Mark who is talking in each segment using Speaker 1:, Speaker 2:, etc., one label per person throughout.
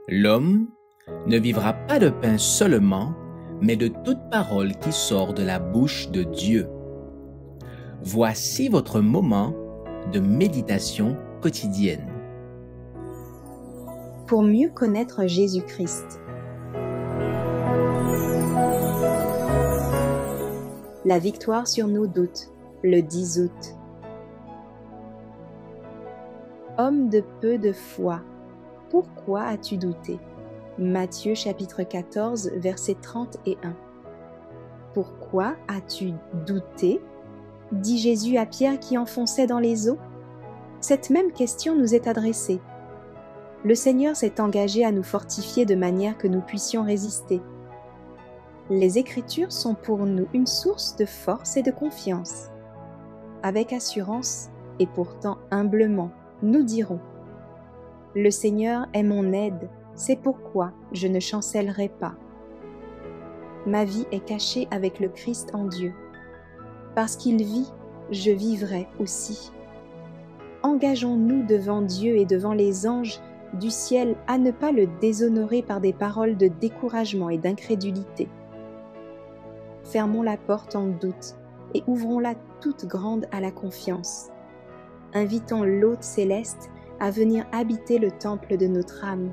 Speaker 1: L'homme ne vivra pas de pain seulement, mais de toute parole qui sort de la bouche de Dieu. Voici votre moment de méditation quotidienne.
Speaker 2: Pour mieux connaître Jésus-Christ. La victoire sur nos doutes, le 10 août. Homme de peu de foi, pourquoi as-tu douté? Matthieu chapitre 14, versets 30 et 1. Pourquoi as-tu douté? Dit Jésus à Pierre qui enfonçait dans les eaux. Cette même question nous est adressée. Le Seigneur s'est engagé à nous fortifier de manière que nous puissions résister. Les Écritures sont pour nous une source de force et de confiance. Avec assurance et pourtant humblement, nous dirons « Le Seigneur est mon aide, c'est pourquoi je ne chancellerai pas. Ma vie est cachée avec le Christ en Dieu. Parce qu'il vit, je vivrai aussi. » Engageons-nous devant Dieu et devant les anges du ciel à ne pas le déshonorer par des paroles de découragement et d'incrédulité. Fermons la porte en doute et ouvrons-la toute grande à la confiance. Invitons l'hôte céleste à venir habiter le temple de notre âme.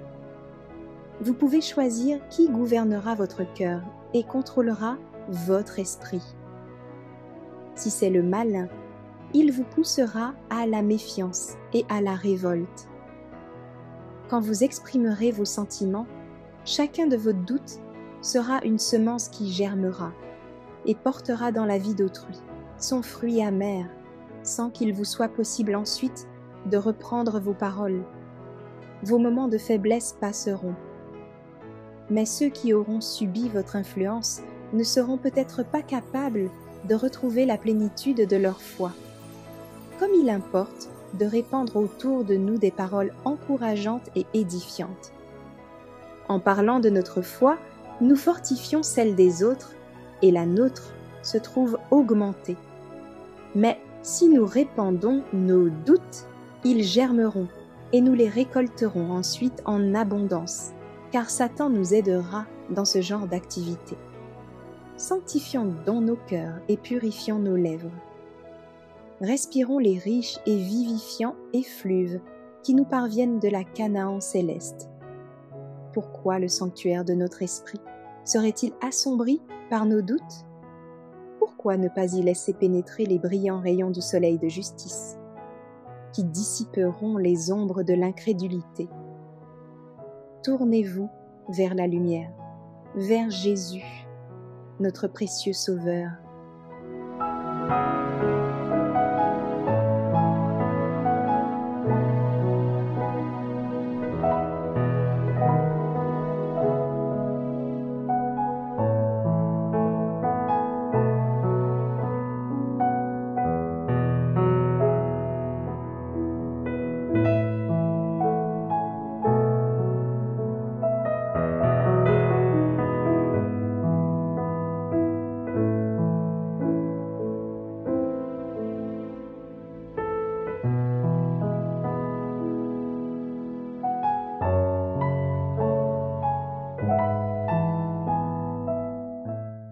Speaker 2: Vous pouvez choisir qui gouvernera votre cœur et contrôlera votre esprit. Si c'est le malin, il vous poussera à la méfiance et à la révolte. Quand vous exprimerez vos sentiments, chacun de vos doutes sera une semence qui germera et portera dans la vie d'autrui son fruit amer, sans qu'il vous soit possible ensuite de reprendre vos paroles. Vos moments de faiblesse passeront. Mais ceux qui auront subi votre influence ne seront peut-être pas capables de retrouver la plénitude de leur foi. Comme il importe de répandre autour de nous des paroles encourageantes et édifiantes. En parlant de notre foi, nous fortifions celle des autres et la nôtre se trouve augmentée. Mais si nous répandons nos doutes, ils germeront et nous les récolterons ensuite en abondance, car Satan nous aidera dans ce genre d'activité. Sanctifions donc nos cœurs et purifions nos lèvres. Respirons les riches et vivifiants effluves qui nous parviennent de la Canaan céleste. Pourquoi le sanctuaire de notre esprit serait-il assombri par nos doutes? Pourquoi ne pas y laisser pénétrer les brillants rayons du soleil de justice, qui dissiperont les ombres de l'incrédulité? Tournez-vous vers la lumière, vers Jésus, notre précieux Sauveur.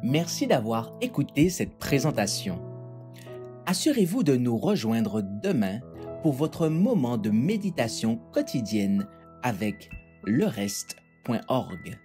Speaker 1: Merci d'avoir écouté cette présentation. Assurez-vous de nous rejoindre demain pour votre moment de méditation quotidienne avec lereste.org.